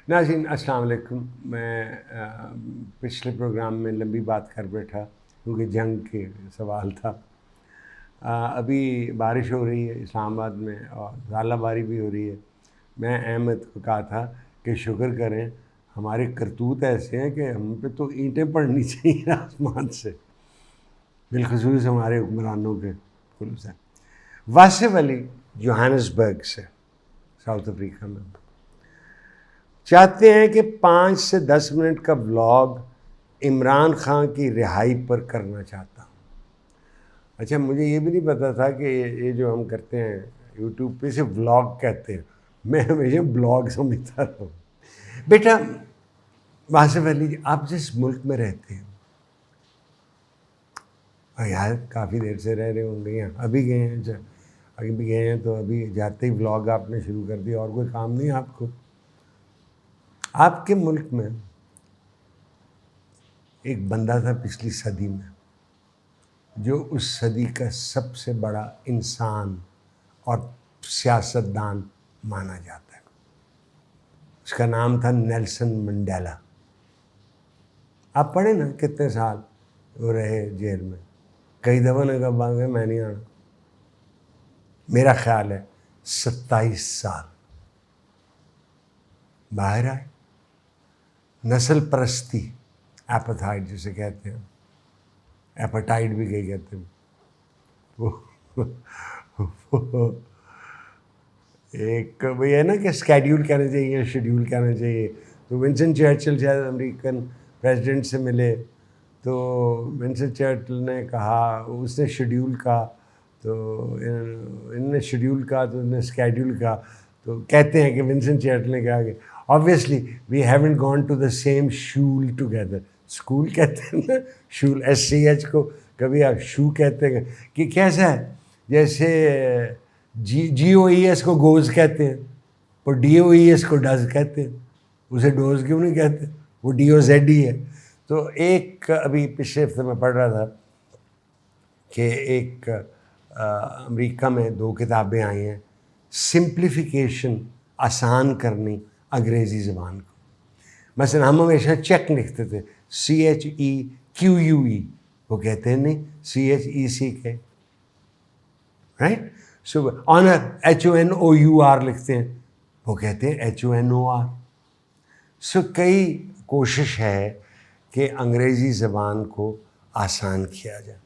ناظرین السلام علیکم. میں پچھلے پروگرام میں لمبی بات کر بیٹھا کیونکہ جنگ کے سوال تھا. ابھی بارش ہو رہی ہے اسلام آباد میں اور ژالہ باری بھی ہو رہی ہے. میں احمد کو کہا تھا کہ شکر کریں ہمارے کرتوت ایسے ہیں کہ ہم پہ تو اینٹیں پڑنی چاہیے آسمان سے، بالخصوص ہمارے حکمرانوں کے خلوص ہیں. واصف علی جوہانسبرگ سے ساؤتھ افریقہ میں چاہتے ہیں کہ 5 سے 10 منٹ کا ولاگ عمران خان کی رہائی پر کرنا چاہتا ہوں. اچھا مجھے یہ بھی نہیں پتا تھا کہ یہ جو ہم کرتے ہیں یوٹیوب پہ سے ولاگ کہتے ہیں، میں ہمیشہ بلاگ سمجھتا رہا ہوں. بیٹا واصف علی جی، آپ جس ملک میں رہتے ہیں اور یار کافی دیر سے رہ رہے ہوں گے، یہاں ابھی گئے ہیں، ابھی گئے ہیں تو ابھی جاتے ہی ولاگ آپ نے شروع کر دیا، اور کوئی کام نہیں آپ کو. آپ کے ملک میں ایک بندہ تھا پچھلی صدی میں جو اس صدی کا سب سے بڑا انسان اور سیاستدان مانا جاتا ہے. اس کا نام تھا نیلسن منڈیلا. آپ پڑھیں نا کتنے سال وہ رہے جیل میں. کئی دفعہ نے کہا بانگے میں نہیں آنا. میرا خیال ہے 27 سال باہر آئے. نسل پرستی، ایپیتھائٹ جسے کہتے ہیں، ایپیٹائٹ بھی کئی کہتے ہیں، وہ ایک وہی ہے نا کہ اسکیڈیول کہنا چاہیے، شیڈیول کہنا چاہیے. تو ونسٹن چرچل شاید امریکن پریزیڈنٹ سے ملے تو ونسٹن چرچل نے کہا، اس نے شیڈیول کہا تو ان نے شیڈیول کہا تو ان نے اسکیڈیول کہا. تو کہتے ہیں کہ ونسٹن چرچل نے کہا کہ obviously we haven't gone to the same shul together. School کہتے ہیں نا، شول SCH کو کبھی آپ شو کہتے ہیں کہ کیسا ہے، جیسے GOES کو گوز کہتے ہیں اور DOES کو ڈز کہتے ہیں. اسے ڈوز کیوں نہیں کہتے، وہ DOZ ہی ہے. تو ایک ابھی پچھلے ہفتے میں پڑھ رہا تھا کہ ایک امریکہ میں 2 کتابیں آئی ہیں، سمپلیفیکیشن، آسان کرنی انگریزی زبان کو. مثلا ہم ہمیشہ چیک لکھتے تھے CHEQUE، وہ کہتے ہیں نہیں CHECK، رائٹ. سو آنر HONOUR لکھتے ہیں، وہ کہتے ہیں HONOR. سو کئی کوشش ہے کہ انگریزی زبان کو آسان کیا جائے.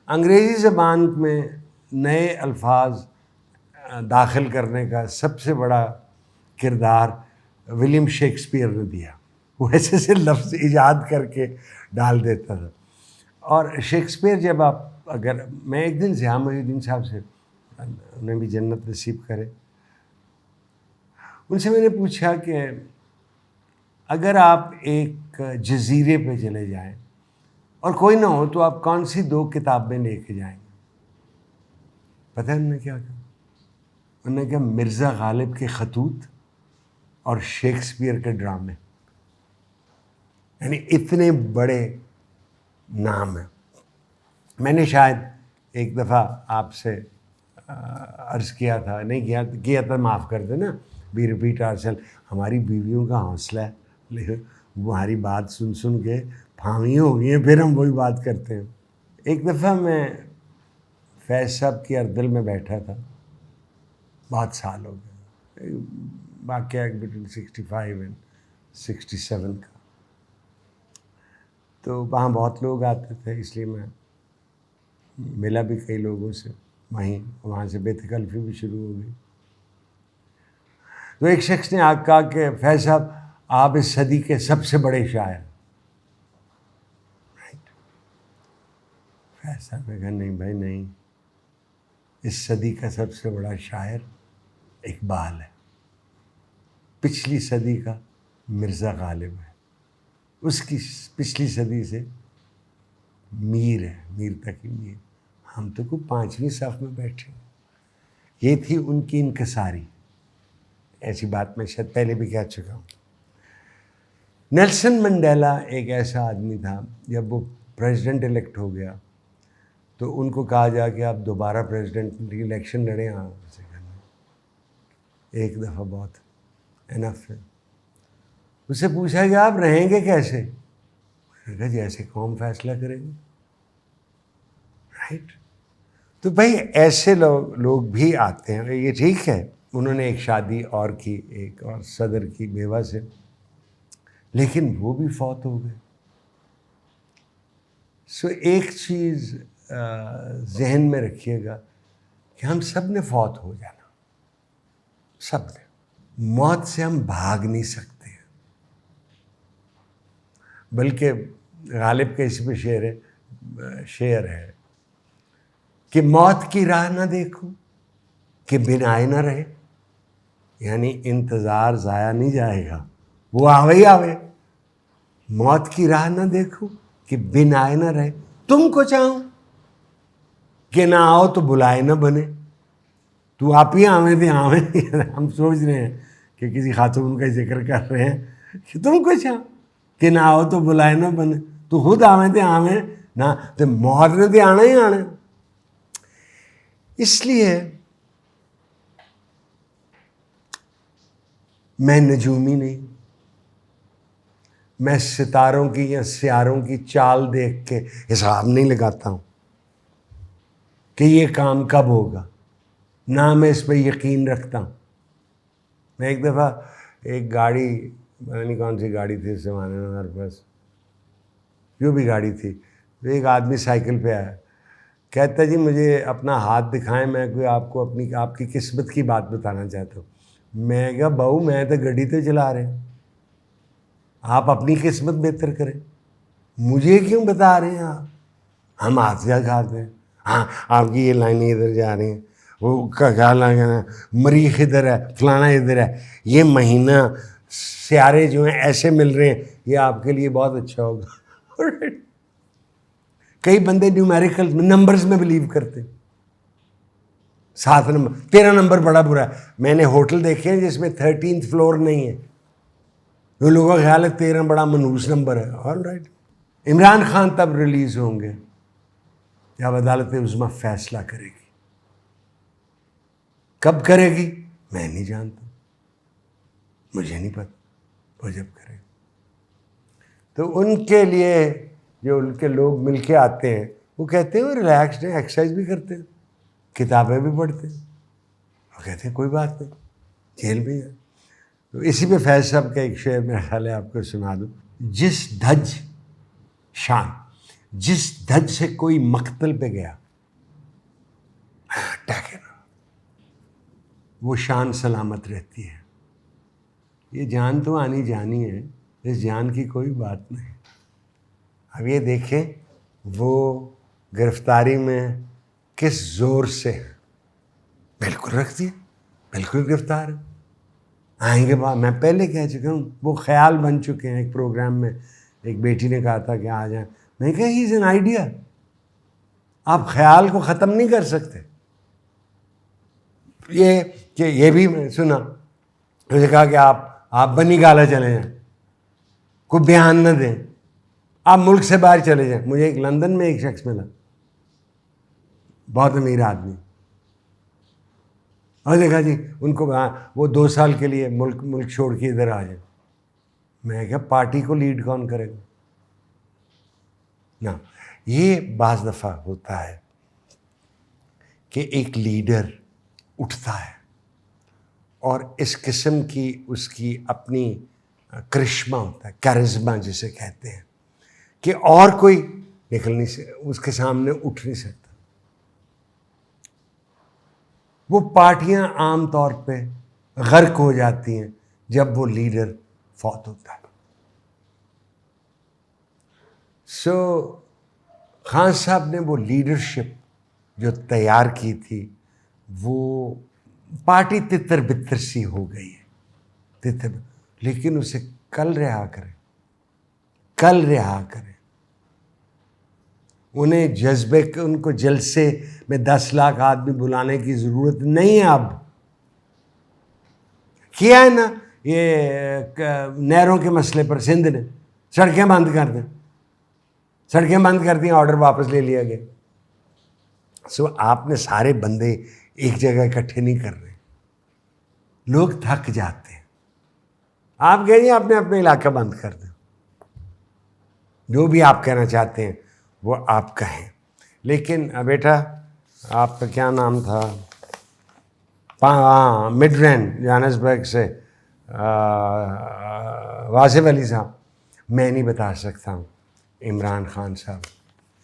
انگریزی زبان میں نئے الفاظ داخل کرنے کا سب سے بڑا کردار ولیم شیکسپیئر نے دیا. وہ ایسے سے لفظ ایجاد کر کے ڈال دیتا تھا. اور شیکسپیئر جب آپ اگر میں ایک دن ضیاء محی الدین صاحب سے، انہیں بھی جنت نصیب کرے، ان سے میں نے پوچھا کہ اگر آپ ایک جزیرے پہ چلے جائیں اور کوئی نہ ہو تو آپ کون سی 2 کتابیں لے کے جائیں گے؟ پتہ ہے انہوں نے کیا کہا؟ انہوں نے کہا مرزا غالب کے خطوط اور شیکسپیئر کے ڈرامے. یعنی اتنے بڑے نام ہیں. میں نے شاید ایک دفعہ آپ سے عرض کیا تھا، نہیں کیا تھا معاف کر دینا، بی ریپیٹ آور سیلف. ہماری بیویوں کا حوصلہ ہے، لیکن ہماری بات سن سن کے پھاوی ہو گئی ہیں، پھر ہم وہی بات کرتے ہیں. ایک دفعہ میں فیض صاحب کی اردل میں بیٹھا تھا، بہت سال ہو گئے، واقعہ بٹوین 65 اینڈ 67 کا. تو وہاں بہت لوگ آتے تھے، اس لیے میں ملا بھی کئی لوگوں سے وہاں سے بے تکلفی بھی شروع ہو گئی. تو ایک شخص نے کہا کہ فیض صاحب آپ اس صدی کے سب سے بڑے شاعر. فیض صاحب نے کہا نہیں بھائی نہیں، اس صدی کا سب سے بڑا شاعر اقبال ہے، پچھلی صدی کا مرزا غالب ہے، اس کی پچھلی صدی سے میر ہے، میر تقی میر. ہم تو کوئی 5ویں صف میں بیٹھے. یہ تھی ان کی انکساری. ایسی بات میں شاید پہلے بھی کہہ چکا ہوں. نیلسن منڈیلا ایک ایسا آدمی تھا، جب وہ پریزیڈنٹ الیکٹ ہو گیا تو ان کو کہا جا کہ آپ دوبارہ پریزیڈنٹ الیکشن لڑیں. ایک دفعہ بہت انف ہے. اس سے پوچھا کہ آپ رہیں گے کیسے؟ کہا جیسے قوم فیصلہ کرے گی. رائٹ. تو بھائی ایسے لوگ بھی آتے ہیں. یہ ٹھیک ہے انہوں نے ایک شادی اور کی، ایک اور صدر کی بیوہ سے، لیکن وہ بھی فوت ہو گئے. سو ایک چیز ذہن میں رکھیے گا کہ ہم سب نے فوت ہو جانا، سب نے. موت سے ہم بھاگ نہیں سکتے. بلکہ غالب کا اس پہ شعر ہے کہ موت کی راہ نہ دیکھو کہ بن آئے نہ رہے. یعنی انتظار ضائع نہیں جائے گا، وہ آوے ہی آوے. موت کی راہ نہ دیکھو کہ بن آئے نہ رہے. تم کو چاہوں کہ نہ آؤ تو بلائے نہ بنے. تو آپ ہی آویں تھے آویں. ہم سوچ رہے ہیں کہ کسی خاتون کا ذکر کر رہے ہیں کہ تم کو چاہوں کہ نہ آؤ تو بلائے نہ بنے. تو خود آویں تھے آویں نہ، تو موت نے تو آنا ہی آنا. اس لیے میں نجومی نہیں، میں ستاروں کی یا سیاروں کی چال دیکھ کے حساب نہیں لگاتا ہوں کہ یہ کام کب ہوگا، نہ میں اس پہ یقین رکھتا ہوں. میں ایک دفعہ ایک گاڑی، پتہ نہیں کون سی گاڑی تھی اس زمانے میں ہمارے پاس، جو بھی گاڑی تھی، تو ایک آدمی سائیکل پہ آیا، کہتا جی مجھے اپنا ہاتھ دکھائیں، میں کوئی آپ کو آپ کی قسمت کی بات بتانا چاہتا ہوں. میں کہا بہو میں تو گاڑی تو چلا رہے ہیں، آپ اپنی قسمت بہتر کریں، مجھے کیوں بتا رہے ہیں آپ؟ ہم ہاتھ سے کھاتے ہیں. ہاں آپ کی یہ لائنیں ادھر جا رہی ہیں، وہ کیا لائن، مریخ ادھر ہے، فلانا ادھر ہے، یہ مہینہ سیارے جو ہیں ایسے مل رہے ہیں، یہ آپ کے لیے بہت اچھا ہوگا. کئی بندے نیومیریکل نمبرز میں بلیو کرتے ہیں. 7 نمبر، 13 نمبر بڑا برا ہے. میں نے ہوٹل دیکھے ہیں جس میں 13th فلور نہیں ہے، وہ لوگوں کا خیال ہے 13 بڑا منحوس نمبر ہے. All right. عمران خان تب ریلیز ہوں گے جب عدالت عظمیٰ فیصلہ کرے گی. کب کرے گی میں نہیں جانتا، مجھے نہیں پتا، وہ جب کرے گی. تو ان کے لیے جو ان کے لوگ مل کے آتے ہیں وہ کہتے ہیں وہ ریلیکسڈ ہیں، ایکسرسائز بھی کرتے ہیں، کتابیں بھی پڑھتے ہیں. وہ کہتے ہیں کوئی بات نہیں، جیل بھی ہے. تو اسی پہ فیض صاحب کا ایک شعر میرا خیال ہے آپ کو سنا دوں. جس دھج شان، جس دھج سے کوئی مقتل پہ گیا وہ شان سلامت رہتی ہے. یہ جان تو آنی جانی ہے، اس جان کی کوئی بات نہیں. اب یہ دیکھیں وہ گرفتاری میں کس زور سے بالکل رکھ دیا، بالکل گرفتار ہے. آئیں گے بعد، میں پہلے کہہ چکا ہوں، وہ خیال بن چکے ہیں. ایک پروگرام میں ایک بیٹی نے کہا تھا کہ آ جائیں، میں کہا ہی از این آئیڈیا. آپ خیال کو ختم نہیں کر سکتے. یہ کہ یہ بھی میں سنا، مجھے کہا کہ آپ بنی گالا چلے جائیں، کوئی بیان نہ دیں، آپ ملک سے باہر چلے جائیں. مجھے ایک لندن میں ایک شخص ملا، بہت امیر آدمی، اور دیکھا جی ان کو وہ 2 سال کے لیے ملک چھوڑ کے ادھر آ جائیں. میں کہا پارٹی کو لیڈ کون کرے گا؟ نہ یہ بعض دفعہ ہوتا ہے کہ ایک لیڈر اٹھتا ہے اور اس قسم کی اس کی اپنی کرشمہ ہوتا ہے، کیرزما جسے کہتے ہیں، کہ اور کوئی نکل نہیں اس کے سامنے اٹھ نہیں سکتا. وہ پارٹیاں عام طور پہ غرق ہو جاتی ہیں جب وہ لیڈر فوت ہوتا ہے. سو خان صاحب نے وہ لیڈرشپ جو تیار کی تھی، وہ پارٹی تتر بتر سی ہو گئی ہے، لیکن اسے کل رہا کریں، کل رہا کریں. انہیں جذبے کے، ان کو جلسے میں 10 لاکھ آدمی بلانے کی ضرورت نہیں ہے. اب کیا ہے نا یہ نہروں کے مسئلے پر سندھ نے سڑکیں بند کر دیں، سڑکیں بند کر دیں، آرڈر واپس لے لیا گیا. سو آپ نے سارے بندے ایک جگہ اکٹھے نہیں کر رہے، لوگ تھک جاتے ہیں. آپ کہیے آپ نے اپنا علاقہ بند کر دیں، جو بھی آپ کہنا چاہتے ہیں وہ آپ کہیں. لیکن بیٹا آپ کا کیا نام تھا؟ ہاں، مڈرینڈ جوہانسبرگ سے واصف علی صاحب. میں نہیں بتا سکتا ہوں عمران خان صاحب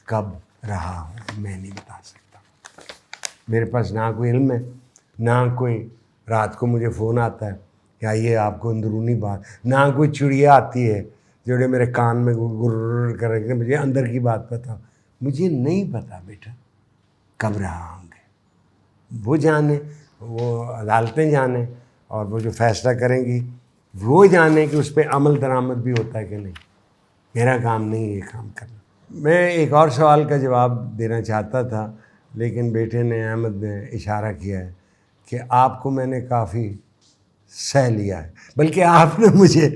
کب رہا ہوں، میں نہیں بتا سکتا. میرے پاس نہ کوئی علم ہے، نہ کوئی رات کو مجھے فون آتا ہے یا یہ آپ کو اندرونی بات، نہ کوئی چڑیا آتی ہے جو میرے کان میں گر کر کے مجھے اندر کی بات پتا. مجھے نہیں پتا بیٹا کب رہا ہوں گے. وہ جانے، وہ عدالتیں جانیں، اور وہ جو فیصلہ کریں گی وہ جانیں کہ اس پہ عمل درآمد بھی ہوتا ہے کہ نہیں. میرا کام نہیں ہے یہ کام کرنا. میں ایک اور سوال کا جواب دینا چاہتا تھا، لیکن بیٹے نے، احمد نے اشارہ کیا ہے کہ آپ کو میں نے کافی سہ لیا ہے، بلکہ آپ نے مجھے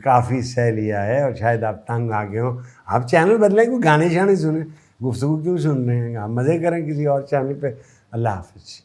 کافی سہ لیا ہے، اور شاید آپ تنگ آ گئے ہوں. آپ چینل بدلیں، کوئی گانے شانے سنیں، گفتگو کیوں سن رہے ہیں؟ آپ مزے کریں کسی اور چینل پہ. اللہ حافظ.